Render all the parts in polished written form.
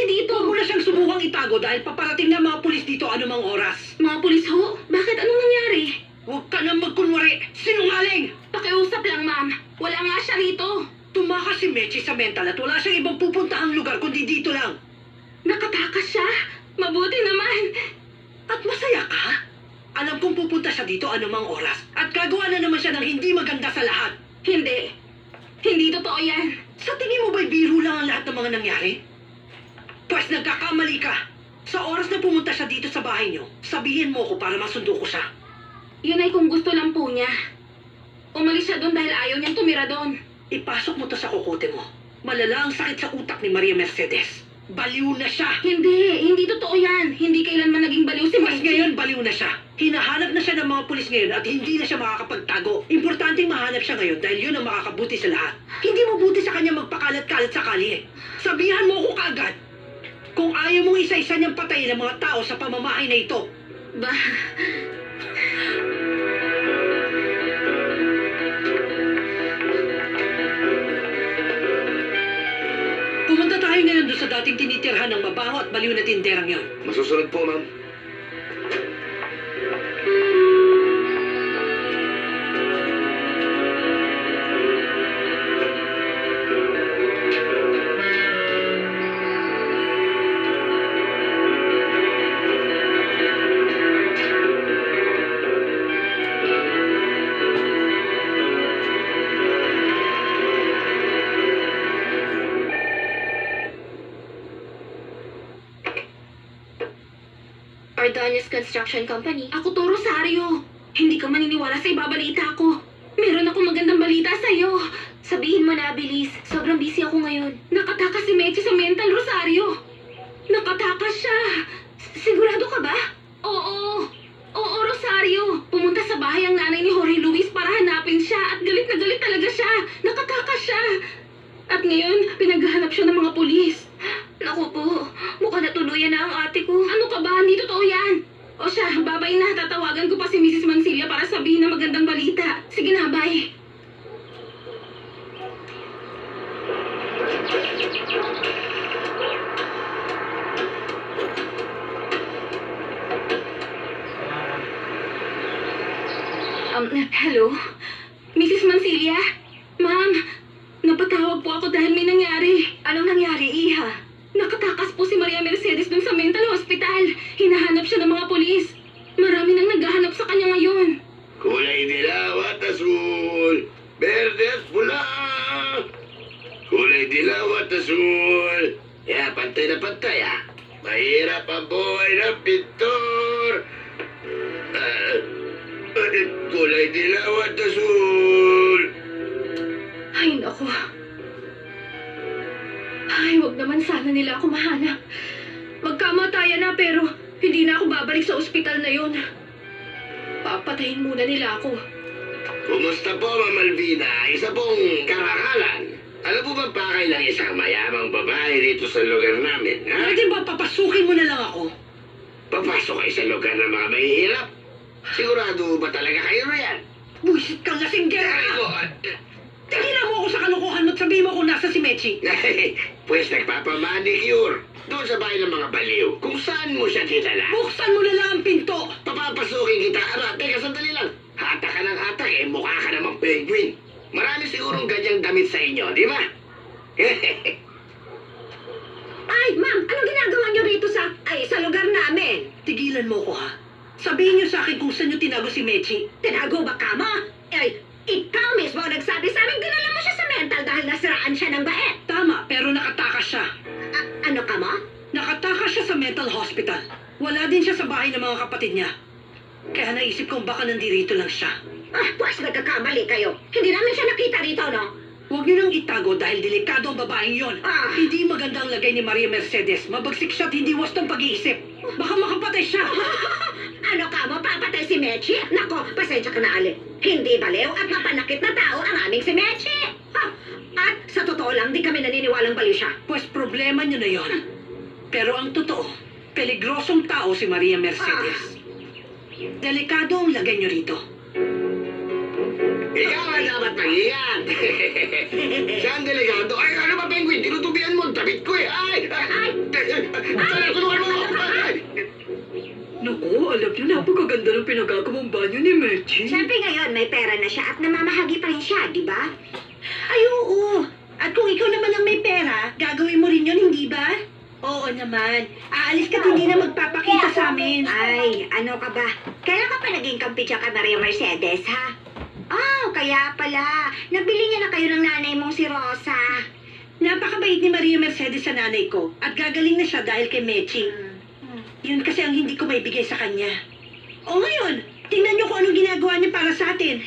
emergency dito. Huwag mo na siyang subukang itago dahil paparating na mga pulis dito anumang oras. Mga pulis ho? Bakit? Anong nangyari? Huwag ka nang magkunwari! Sinungaling! Pakiusap lang, ma'am. Wala nga siya rito. Tumakas si Mechi sa mental at wala siyang ibang pupuntahang lugar kundi dito lang. Nakatakas siya. Mabuti naman. At masaya ka? Alam kong pupunta siya dito anumang oras at gagawa na naman siya ng hindi maganda sa lahat. Hindi. Hindi totoo yan. Sa tingin mo ba'y biro lang ang lahat ng mga nangyari? Pwes nagkakamali ka. Sa oras na pumunta siya dito sa bahay niyo, sabihin mo ko para masundo ko siya. Yun ay kung gusto lang po niya. Umalis siya doon dahil ayaw niyang tumira doon. Ipasok mo to sa kukote mo. Malala ang sakit sa utak ni Maria Mercedes. Baliw na siya. Hindi totoo yan. Hindi kailanman naging baliw si Mas Mechi. ngayon, baliw na siya. Hinahanap na siya ng mga pulis ngayon at hindi na siya makakapagtago. Importanteng mahanap siya ngayon dahil yun ang makakabuti sa lahat. Hindi mabuti sa kanya magpakalat-kalat sa kalye. Sabihan mo ko kaagad. Kung ayaw mong isa-isa niyang patayin ang mga tao sa pamamahay na ito. Ba... Pumunta tayo ngayon doon sa dating tinitirhan ng mabaho at baliw na tinderang yun. Masusunod po, ma'am. Ordonez Construction Company. Ako to, Rosario. Hindi ka maniniwala sa ibabalita ko. Meron akong magandang balita sa'yo. Sabihin mo na, bilis. Sobrang busy ako ngayon. Nakatakas si Mechi sa mental, Rosario. Nakatakas siya. Sigurado ka ba? Oo. Oo, Rosario. Pumunta sa bahay ang nanay ni Jorge Luis para hanapin siya at galit na galit talaga siya. Nakatakas siya. At ngayon, pinaghahanap siya ng mga pulis. Naku po, mukhang natuluyan na ang ate ko. Ano ka ba? Hindi totoo yan. O siya, babay na. Tatawagan ko pa si Mrs. Mansilla para sabihin na magandang balita. Sige na, bye. Hello? Mrs. Mansilla? Ma'am, napatawag po ako dahil may nangyari. Anong nangyari, Iha? Nakatakas po si Maria Mercedes dun sa mental hospital. Hinahanap siya ng mga pulis. Marami nang naghahanap sa kanya ngayon. Kulay dilaw at asul. Berde at pula. Kulay dilaw at asul. Pantay na pantay, ah. Mahirap ang buhay ng pintor. Kulay dilaw at asul. Ay, naku. Ay, wag naman sana nila ako mahanap. Magkamatayan na pero hindi na ako babalik sa ospital na yun. Papatayin muna nila ako. Kumusta po, Ma'am Malvina? Isa pong karangalan. Alam mo bang pakay ng isang mayamang babae dito sa lugar namin, ha? Pwede ba papasukin mo na lang ako? Papasok kayo sa lugar ng mga mahihirap. Sigurado ba talaga kayo riyan? Buisit kang lasinggera! Tigilan mo ako sa kalokohan mo at sabihin mo kung nasa si Mechi. Pues nagpapamanicure. Doon sa bahay ng mga baliw. Kung saan mo siya dinala. Buksan mo na lang ang pinto! Papapasukin kita. Teka, sandali lang. Hatak ka ng hatak, mukha ka namang penguin. Marami sigurong ganyang damit sa inyo, di ba? Ay, ma'am, anong ginagawa niyo rito sa lugar namin? Tigilan mo ko ha. Sabihin niyo sa akin kung saan niyo tinago si Mechi. Tinago ba ka mo? Ay, ikaw mismo ang nagsabi sa amin dinala mo siya sa mental dahil nasiraan siya ng baet. Tama, pero nakatakas siya. Ano ka mo? Nakatakas siya sa mental hospital. Wala din siya sa bahay ng mga kapatid niya. Kaya naisip kong baka nandirito lang siya. Pues nagkakamali kayo. Hindi namin siya nakita rito, no? Huwag niyo nang itago dahil delikado ang babaeng yon. Hindi maganda ang lagay ni Maria Mercedes. Mabagsik siya at hindi wastong pag-iisip. Baka makapatay siya. Ano ka mo? Papatay si Mechi? Nako, pasensya ka na, Ali. Hindi baliw at mapanakit na tao ang aming si Mechi. At sa totoo lang, di kami naniniwalang baliw siya. Pues problema niyo na yon. Pero ang totoo, peligrosong tao si Maria Mercedes. Delikado ang lagay niyo rito. Ikaw ang dapat mag-iyan. Siya ang delikado. Ay, ano ba, penguin? Tinutubian mo ang damit ko, eh. Ay! Saan? Tulungan mo ako! Ay! Naku, alam niyo, napakaganda ng pinagagawang banyo ni Mechi. Siyempre ngayon, may pera na siya at namamahagi pa rin siya, di ba? Ay, oo. At kung ikaw naman ang may pera, gagawin mo rin yun, hindi ba? Oo naman. Aalis ka at hindi na magpapakita sa amin. Ay, ano ka ba? Kailan ka pa naging kampi dyan kay Maria Mercedes, ha? Oh, kaya pala. Nabili niya na kayo ng nanay mong si Rosa. Napakabait ni Maria Mercedes sa nanay ko. At gagaling na siya dahil kay Mechi. Yun kasi ang hindi ko maibigay sa kanya. O ngayon, tingnan niyo kung anong ginagawa niya para sa atin.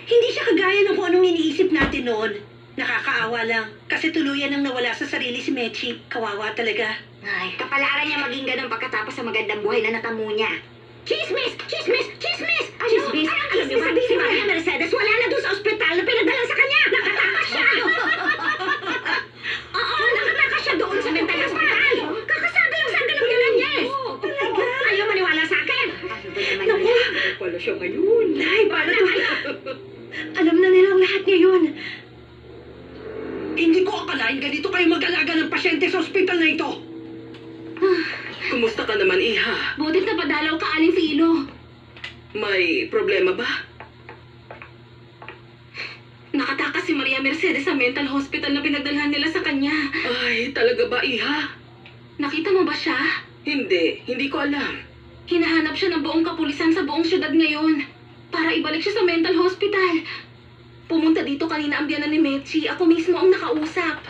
Hindi siya kagaya ng kung anong iniisip natin noon. Nakakaawa lang. Kasi tuluyan nang nawala sa sarili si Mechi. Kawawa talaga. Ay, kapalaran niya maging ganun pagkatapos sa magandang buhay na natamo niya. Chismis! Chismis! Chismis! Ano? Chismis? Alam niyo ba, si Maria Mercedes wala na doon sa ospital na pinadala sa kanya! Nakatakas siya! Oo, nakatakas siya doon sa mental hospital! Kakasabi lang sa ganun niya eh! Talaga? Ayaw maniwala sa akin! Naku, wala siya ngayon. Ay, paano to? Alam na nilang lahat ngayon. Hindi ko akalain ganito kayo mag-alaga ng pasyente sa ospital na ito. Kumusta ka naman, Iha? Butit na padalaw ka, Aling Filo. May problema ba? Nakatakas si Maria Mercedes sa mental hospital na pinagdalhan nila sa kanya. Ay, talaga ba, Iha? Nakita mo ba siya? Hindi ko alam. Hinahanap siya ng buong kapulisan sa buong syudad ngayon para ibalik siya sa mental hospital. Pumunta dito kanina ang biyanan ni Mechi. Ako mismo ang nakausap.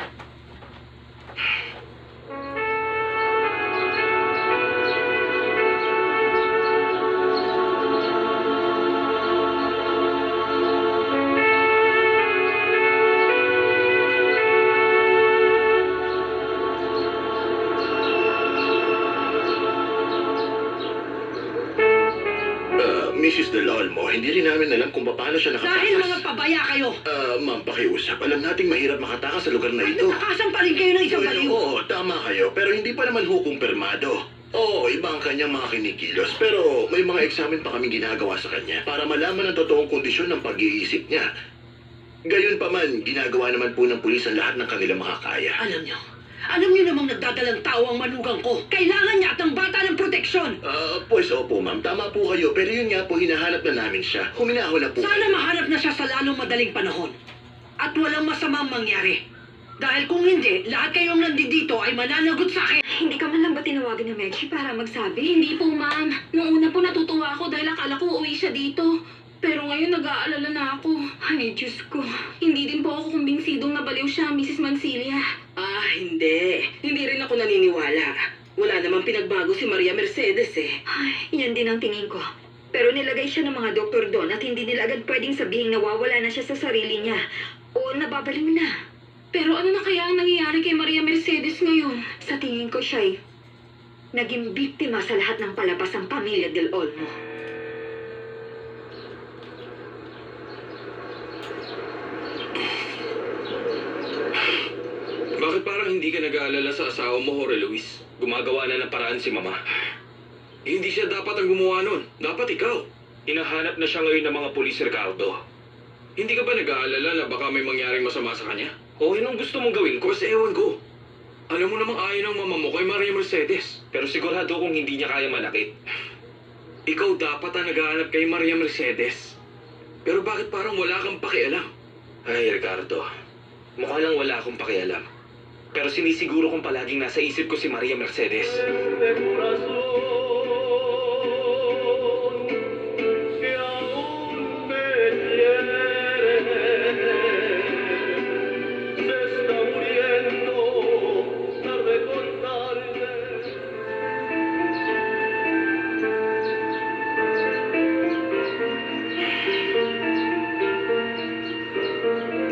Mrs. Del Olmo, hindi rin namin alam kung paano siya nakatakas. Dahil mga pabaya kayo. Ma'am, pakiusap. Alam nating mahirap makatakas sa lugar na Ay, ito. natakasan pa rin kayo ng isang baliw. Oo, tama kayo. Pero hindi pa naman hukumpirmado. Oo, iba ang kanyang mga kinikilos. Pero may mga eksamen pa kami ginagawa sa kanya para malaman ang totoong kondisyon ng pag-iisip niya. Gayon pa man, ginagawa naman po ng pulis ang lahat ng kanilang makakaya. Alam niyo namang nagdadalang tao ang manugang ko. Kailangan niya at ang bata ng proteksyon. Pues opo ma'am, tama po kayo. Pero yun nga po, hinahanap na namin siya. Huminaho na po. Sana mahanap na siya sa lalong madaling panahon. At walang masamang mangyari. Dahil kung hindi, lahat kayong nandito ay mananagot sa akin. Hindi ka man lang ba tinawagan ni Mechi para magsabi? Hindi po, ma'am. Noong una po natutuwa ako dahil akala ko uuwi siya dito. Pero ngayon nag-aalala na ako. Ay, Diyos ko. Hindi din po ako kumbinsidong nabaliw siya, Mrs. Mancilia. Hindi. Hindi rin ako naniniwala. Wala namang pinagbago si Maria Mercedes eh. Ay, yan din ang tingin ko. Pero nilagay siya ng mga doktor doon at hindi nila agad pwedeng sabihin nawawala na siya sa sarili niya. O nababaliw na. Pero ano na kaya ang nangyayari kay Maria Mercedes ngayon? Sa tingin ko siya'y naging biktima sa lahat ng palabas ang pamilya Del Olmo. Bakit parang hindi ka nag-aalala sa asawa mo, Jorge Luis? Gumagawa na ng paraan si Mama. Hindi siya dapat ang gumawa nun. Dapat ikaw. Hinahanap na siya ngayon ng mga pulis, Ricardo. Hindi ka ba nag-aalala na baka may mangyaring masama sa kanya? O anong gusto mong gawin ko kasi ewan ko. Alam mo namang ayaw ng mama mo kay Maria Mercedes. Pero sigurado kung hindi niya kaya manakit. Ikaw dapat ang naghahanap kay Maria Mercedes. Pero bakit parang wala kang pakialam? Ay, Ricardo. Mukha lang wala akong pakialam. Pero sinisiguro kong palaging nasa isip ko si Maria Mercedes.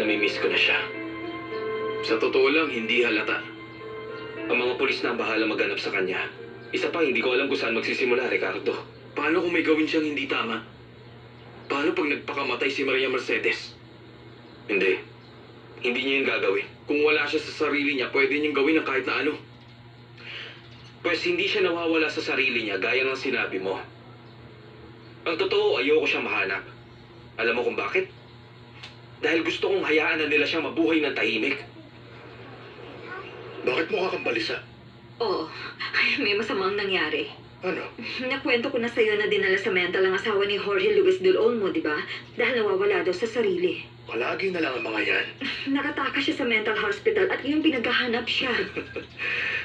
Namimiss ko na siya. Sa totoo lang, hindi halata. Ang mga pulis na ang bahala maghanap sa kanya. Isa pa, hindi ko alam kung saan magsisimula, Ricardo. Paano kung may gawin siyang hindi tama? Paano pag nagpakamatay si Maria Mercedes? Hindi. Hindi niya yun gagawin. Kung wala siya sa sarili niya, pwede niyang gawin ang kahit na ano. Pues hindi siya nawawala sa sarili niya gaya ng sinabi mo. Ang totoo, ayoko siyang mahanap. Alam mo kung bakit? Dahil gusto kong hayaan na nila siyang mabuhay ng tahimik. Bakit mukha kang balisa? Oo. Ay, may masamang nangyari. Ano? Nakwento ko na sa'yo na dinala sa mental ang asawa ni Jorge Luis del Olmo, di ba? Dahil nawawala daw sa sarili. Palagi na lang ang mga yan. Nakatakas siya sa mental hospital at yung pinaghahanap siya.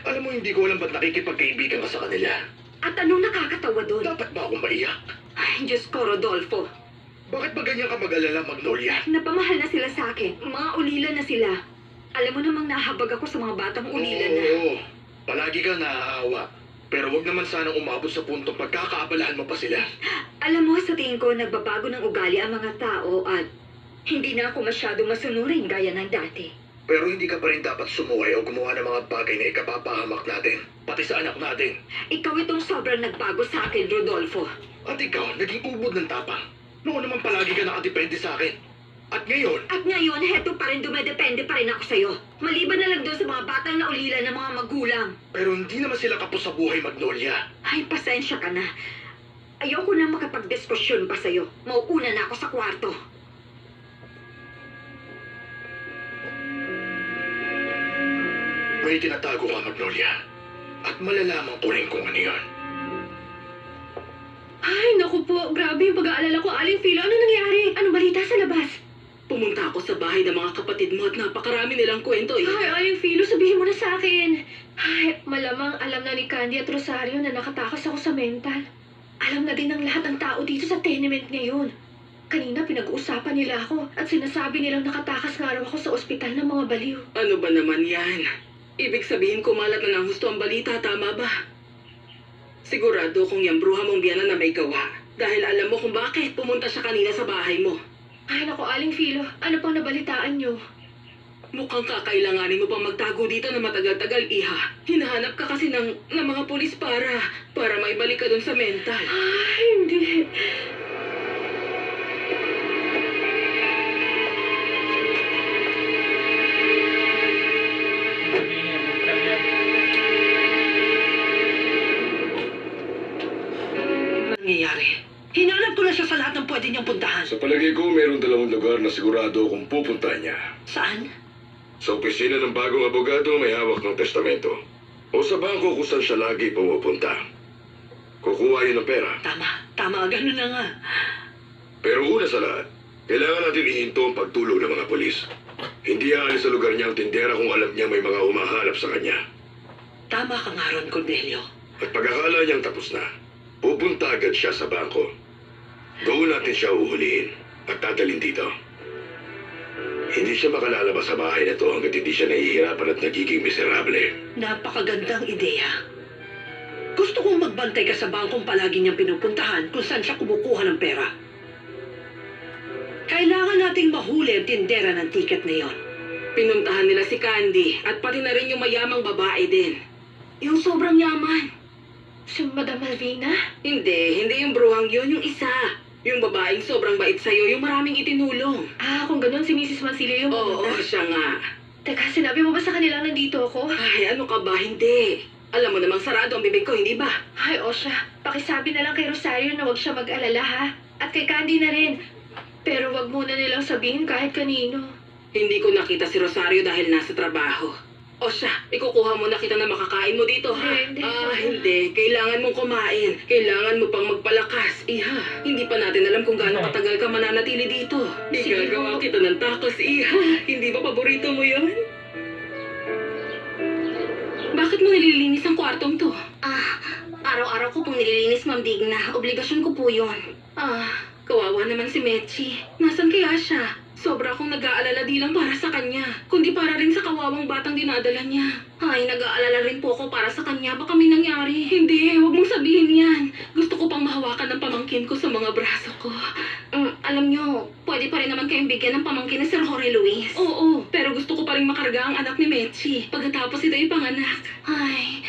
Alam mo, hindi ko alam ba't nakikipagkaibigan ka sa kanila. At anong nakakatawa doon? Dapat ba akong maiyak? Ay, Diyos ko, Rodolfo. Bakit ba ganyan ka mag-alala, Magnolia? Napamahal na sila sa akin. Mga ulila na sila. Alam mo namang nahabag ako sa mga batang ulila na. Oo, palagi ka naaawa. Pero wag naman sanang umabot sa puntong pagkakaabalahan mo pa sila. Alam mo, sa tingin ko, nagbabago ng ugali ang mga tao at hindi na ako masyado masunurin gaya ng dati. Pero hindi ka pa rin dapat sumuway o gumawa ng mga bagay na ikapapahamak natin. Pati sa anak natin. Ikaw itong sobrang nagbago sa akin, Rodolfo. At ikaw, naging ubod ng tapang. Noon naman palagi ka nakadepende sa akin. At ngayon, At ngayon, heto pa rin dumedepende pa rin ako sa'yo. Maliban na lang doon sa mga batang naulila ng mga magulang. pero hindi naman sila kapos sa buhay, Magnolia. Ay, pasensya ka na. Ayoko na makapagdiskusyon pa sa'yo. Mauuna na ako sa kwarto. May tinatago ka, Magnolia. At malalaman ko rin kung ano yun. Ay, naku po. Grabe yung pag-aalala ko. Aling Philo, ano nangyari? Anong balita sa labas? Pumunta ako sa bahay ng mga kapatid mo at napakarami nilang kwento eh. Ay, Aling Philo, sabihin mo na sa akin. Ay, malamang alam na ni Candy at Rosario na nakatakas ako sa mental. Alam na din ng lahat ng tao dito sa tenement ngayon. Kanina pinag-uusapan nila ako at sinasabi nilang nakatakas nga raw ako sa ospital ng mga baliw. Ano ba naman yan? Ibig sabihin kumalat na ng husto ang balita, tama ba? Sigurado kung yung bruha mong biyanan na may gawa. Dahil alam mo kung bakit pumunta siya kanina sa bahay mo. Ay, naku, Aling Philo, ano pang nabalitaan niyo? Mukhang kakailanganin mo pang magtago dito na matagal-tagal, Iha. Hinahanap ka kasi ng mga pulis para maibalik ka dun sa mental. Ay, hindi. Nangyayari. Hinanap ko na siya sa lahat ng pwede niyang puntahan. Sa palagay ko, mayroong dalawang lugar na sigurado kung pupunta niya. Saan? Sa opisina ng bagong abogado may hawak ng testamento. O sa bangko kung saan siya lagi pumupunta. Kukuha yun ng pera. Tama, ganun na nga. Pero una sa lahat, kailangan natin ihinto ang pagtulog ng mga polis. Hindi aalis sa lugar niya ang tindera kung alam niya may mga humahanap sa kanya. Tama ka nga ron, Cornelio. At pag-akala niyang tapos na, pupunta agad siya sa bangko. Doon natin siya uhulihin at dadalhin dito. Hindi siya makalalabas sa bahay na to hanggat hindi siya nahihirapan at nagiging miserable. Napakagandang ideya. Gusto kong magbantay ka sa bangkong palagi niyang pinupuntahan kung saan siya kumukuha ng pera. Kailangan nating mahuli ang tindera ng tiket na yon. Pinuntahan nila si Candy at pati na rin yung mayamang babae din. Yung sobrang yaman. Si Madam Malvina? Hindi yung bruhang yun, yung isa. Yung babaeng sobrang bait sa'yo, yung maraming itinulong. Ah, kung ganun si Mrs. Mancilio yung Oo, pumunta. siya nga. Teka, sinabi mo ba sa kanilang nandito ako? Ay, ano ka ba? Hindi. Alam mo namang sarado ang bibig ko, hindi ba? Ay, Osha, pakisabi na lang kay Rosario na huwag siya mag-alala, ha? At kay Candy na rin. Pero wag muna nilang sabihin kahit kanino. Hindi ko nakita si Rosario dahil nasa trabaho. O siya, ikukuha mo na kita na makakain mo dito, ha? Hindi. Hindi. Kailangan mong kumain. Kailangan mo pang magpalakas, Iha. Hindi pa natin alam kung gaano katagal ka mananatili dito. Sige Igagawa po. kita ng tacos, Iha. Hindi ba paborito mo yon? Bakit mo nililinis ang kwartong to? Araw-araw ko pong nililinis, Ma'am Digna. Obligasyon ko po yun. Kawawa naman si Mechi. Nasaan kaya siya? Sobra akong nag-aalala di lang para sa kanya, kundi para rin sa kawawang batang dinadala niya. Ay, nag-aalala rin po ako para sa kanya. Baka may nangyari. Hindi, huwag mong sabihin yan. Gusto ko pang mahawakan ng pamangkin ko sa mga braso ko. Alam nyo, pwede pa rin naman kayong bigyan ng pamangkin ni Sir Jorge Luis. Oo, pero gusto ko pa rin makarga ang anak ni Mechi pagkatapos ito ipanganak. Ay,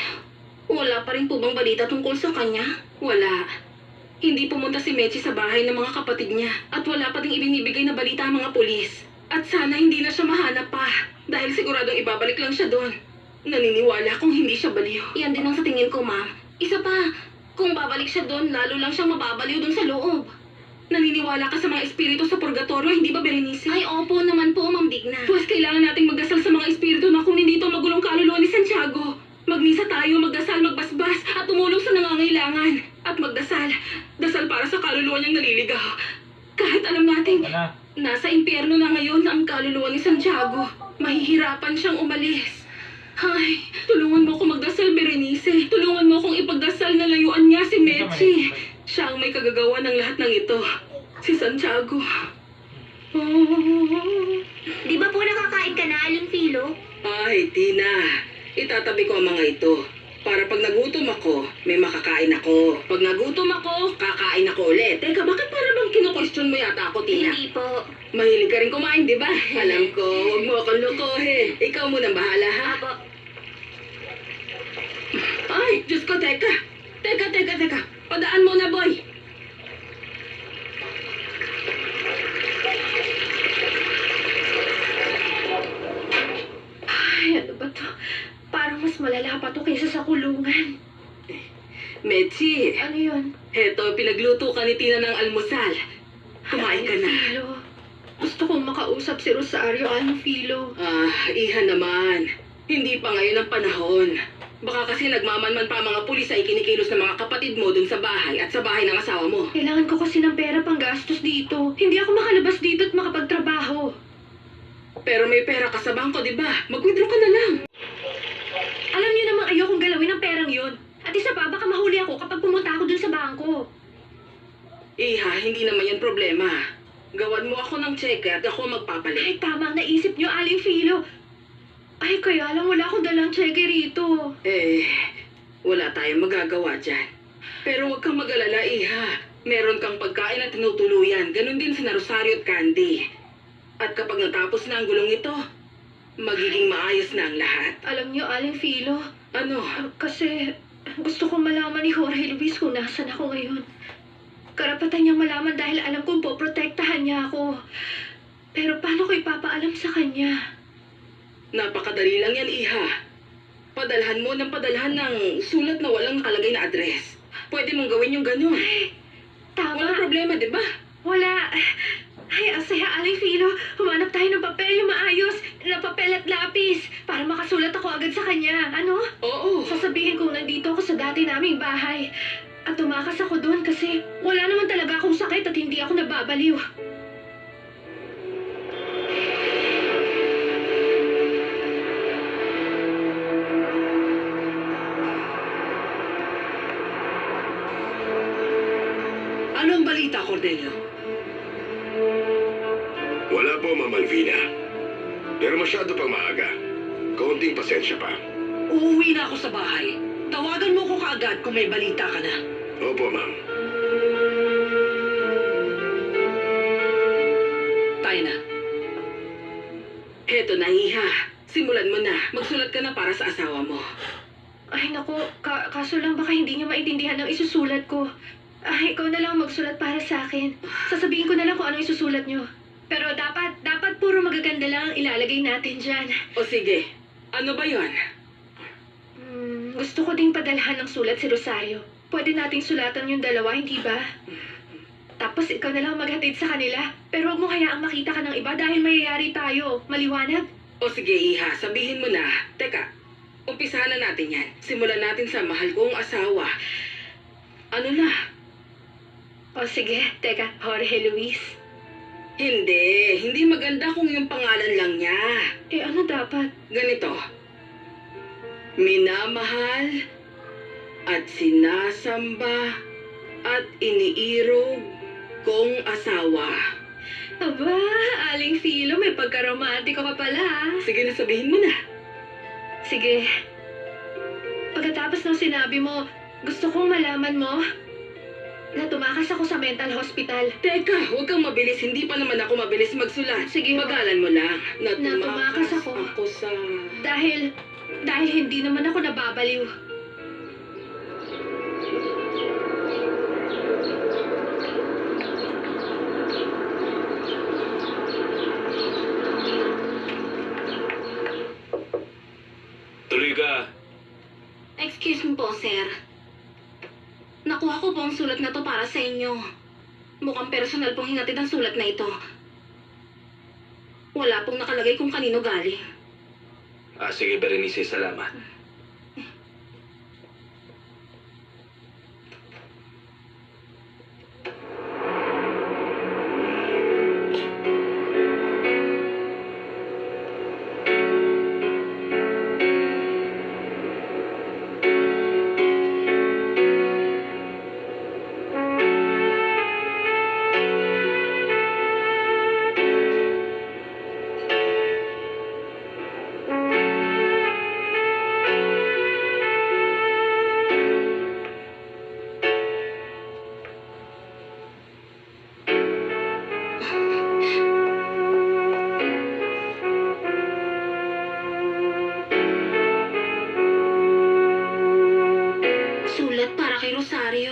wala pa rin po bang balita tungkol sa kanya? Wala. Hindi pumunta si Mechi sa bahay ng mga kapatid niya at wala pa ding ibinibigay na balita ang mga pulis. At sana hindi na siya mahanap pa dahil siguradong ibabalik lang siya doon. Naniniwala kung hindi siya baliw. Yan din ang sa tingin ko, ma'am. Isa pa, kung babalik siya doon, lalo lang siyang mababaliw doon sa loob. Naniniwala ka sa mga espiritu sa purgatorio, hindi ba, Berenice? Ay, opo naman po, Ma'am Digna. Pues kailangan nating magdasal sa mga espiritu na kunin dito ang magulong kaluluwa ni Santiago. Magmisa tayo, magdasal, magbasbas, at tumulong sa nangangailangan. At magdasal. Dasal para sa kaluluwa niyang naliligaw. Kahit alam nating nasa impyerno na ngayon ang kaluluwa ni Santiago. Mahihirapan siyang umalis. Ay, tulungan mo akong magdasal, Berenice. Tulungan mo akong ipagdasal na layuan niya si Mechi. Siya ang may kagagawa ng lahat ng ito. Si Santiago. Di ba po nakakain ka na, Aling Philo? Ay, Tina. Itatabi ko ang mga ito. Para pag nagutom ako, may makakain ako. Pag nagutom ako, kakain ako ulit. Teka, bakit para bang kino-question mo yata ako, Tina? Hindi po. Mahilig ka rin kumain, di ba? Alam ko, huwag mo akong lokohin. Ikaw munang bahala, ha? Apo. Ay, Diyos ko, teka. Teka. Padaan mo na, boy. Ay, ano ba to? Parang mas malala pa to kaysa sa kulungan. Mechi, Ano yun? heto, pinagluto ka ni Tina ng almusal. Kumain ka na. Filo. Gusto kong makausap si Rosario, Aling Filo. Iha naman. Hindi pa ngayon ang panahon. Baka kasi nagmamanman pa ang mga pulis ay kinikilos ng mga kapatid mo dun sa bahay at sa bahay ng asawa mo. Kailangan ko kasi ng pera pang gastos dito. Hindi ako makalabas dito at makapagtrabaho. Pero may pera ka sa bangko, di ba? Mag-withdraw ka na lang. Alam niyo namang ayokong galawin ang perang yon. At isa pa, baka mahuli ako kapag pumunta ako dun sa bangko. Iha, hindi naman yan problema. Gawan mo ako ng cheque at ako magpapalit. Ay, tama ang naisip niyo, Aling Filo. Ay, kaya lang wala akong dalang cheque rito. Wala tayong magagawa dyan. Pero huwag kang mag-alala, Iha. Meron kang pagkain at tinutuluyan. Ganon din sa Rosario at Candy. At kapag natapos na ang gulong ito, magiging maayos na ang lahat. Alam niyo, Aling Filo, Ano? kasi gusto kong malaman ni Jorge Luis kung nasan ako ngayon. Karapatan niyang malaman dahil alam kong poprotektahan niya ako. Pero paano ko ipapaalam sa kanya? Napakadali lang yan, Iha. Padalhan mo ng padalhan ng sulat na walang nakalagay na address. Pwede mong gawin yung ganun. Tama. Walang problema, di ba? Wala. Ay, asaya, Aling Filo. Humanap tayo ng papel yung maayos, na papel at lapis, para makasulat ako agad sa kanya. Ano? Oo. Sasabihin kong nandito ako sa dati naming bahay. At tumakas ako doon kasi wala naman talaga akong sakit at hindi ako nababaliw. Ano ang balita, Cordelio? Wala po, Ma'am Alvina. Pero masyado pang maaga. Kaunting pasensya pa. Uuwi na ako sa bahay. Tawagan mo ko kaagad kung may balita ka na. Opo, Ma'am. Tayo na. Heto na, Iha. Simulan mo na. Magsulat ka na para sa asawa mo. Ay, naku, kaso lang baka hindi niya maintindihan ang isusulat ko. Ay, ikaw na lang magsulat para sa akin. Sasabihin ko na lang kung ano isusulat niyo. Pero dapat puro magaganda lang ang ilalagay natin dyan. O sige, ano ba yon? Gusto ko ding padalhan ng sulat si Rosario. Pwede nating sulatan yung dalawa, hindi ba? Tapos ikaw na lang maghatid sa kanila. Pero huwag mo hayaang makita ka ng iba dahil mayayari tayo. Maliwanag? O sige, Iha, sabihin mo na. Teka, umpisahan na natin yan. Simulan natin sa mahal kong asawa. Ano na? O sige, teka, Jorge Luis. Hindi maganda kung yung pangalan lang niya. Eh ano dapat? Ganito. Minamahal at sinasamba at iniirog kong asawa. Aba, Aling Filo, may pagkaromantiko ka pala. Sige na, sabihin mo na. Sige. Pagkatapos ng sinabi mo, gusto kong malaman mo na tumakas ako sa mental hospital. Teka, huwag kang mabilis. Hindi pa naman ako mabilis magsulat. Sige, Magalan mo lang. Na tumakas ako. sa... Dahil hindi naman ako nababaliw. Tuloy ka. Excuse me po, sir. Nakuha ko po ang sulat na to para sa inyo. Mukhang personal pong hinatid ang sulat na ito. Wala pong nakalagay kung kanino galing. Sige, Berenice, salamat. kay Rosario.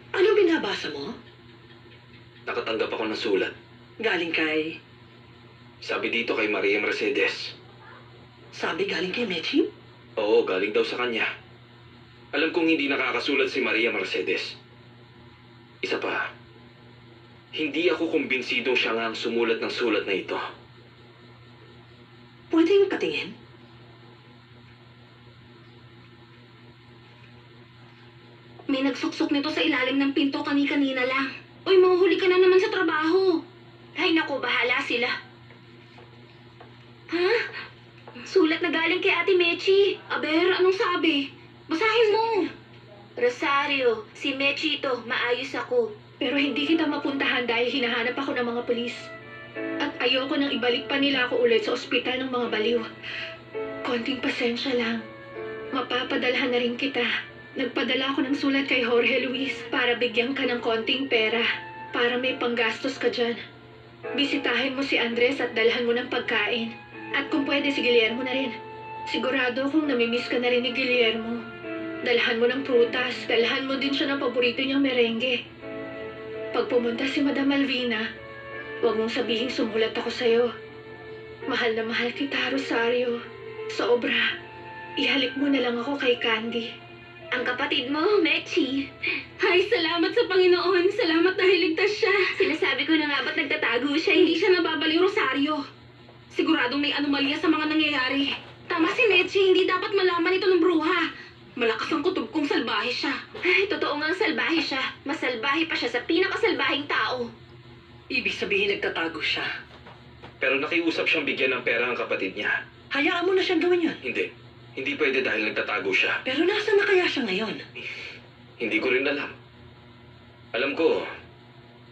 Ano binabasa mo? Nakatanggap ako ng sulat. Galing kay... Sabi dito kay Maria Mercedes. Sabi galing kay Mechi? Oo, galing daw sa kanya. Alam kong hindi nakakasulat si Maria Mercedes. Isa pa, hindi ako kumbinsidong siya nga ang sumulat ng sulat na ito. Pwede yung patingin? May nagsuksok nito sa ilalim ng pinto kani-kanina lang. Uy, mahuhuli ka na naman sa trabaho. Ay naku, bahala sila. Ha? Sulat na galing kay Ate Mechi. Aber, anong sabi? Basahin mo. Rosario, si Mechi to. Maayos ako. Pero hindi kita mapuntahan dahil hinahanap ako ng mga pulis. At ayoko nang ibalik pa nila ako ulit sa ospital ng mga baliw. Konting pasensya lang. Mapapadalhan na rin kita. Nagpadala ako ng sulat kay Jorge Luis para bigyan ka ng konting pera. Para may panggastos ka dyan. Bisitahin mo si Andres at dalhan mo ng pagkain. At kung pwede si Guillermo na rin. Sigurado akong namimiss ka na rin ni Guillermo. Dalhan mo ng prutas. Dalhan mo din siya ng paborito niyang merengue. Pag pumunta si Madam Malvina, huwag mong sabihing sumulat ako sa'yo. Mahal na mahal kita, Rosario. Sobra. Ihalik mo na lang ako kay Candy. Ang kapatid mo, Mechi. Ay, salamat sa Panginoon. Salamat dahil ligtas siya. Sinasabi ko na nga ba't nagtatago siya? Hindi siya nababaliw, Rosario. Siguradong may anomalya sa mga nangyayari. Tama si Mechi, hindi dapat malaman ito ng bruha. Malakas ang kutob kung salbahe siya. Ay, totoo nga salbahe siya. Mas salbahe pa siya sa pinakasalbahing tao. Ibig sabihin nagtatago siya. Pero nakiusap siyang bigyan ng pera ang kapatid niya. Hayaan mo na siyang gawin yun. Hindi. Hindi pwede dahil nagtatago siya. Pero nasaan na kaya siya ngayon? Hindi ko rin alam. Alam ko,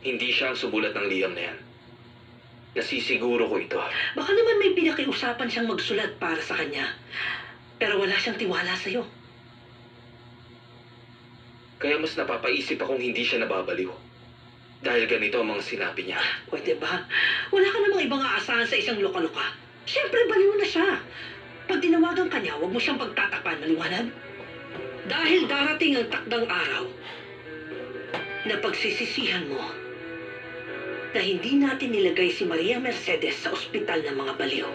hindi siya ang sumulat ng liham na yan. Nasisiguro ko ito. Baka naman may pinakiusapan siyang magsulat para sa kanya. Pero wala siyang tiwala sa'yo. Kaya mas napapaisip akong hindi siya nababaliw. Dahil ganito ang mga sinabi niya. Pwede ba? Wala ka namang ibang aasahan sa isang loka-loka. Siyempre, baliw na siya. Pag tinawagan ka niya, huwag mo siyang pagtatakpan, maliwanag. Dahil darating ang takdang araw na pagsisisihan mo na hindi natin nilagay si Maria Mercedes sa ospital ng mga baliw.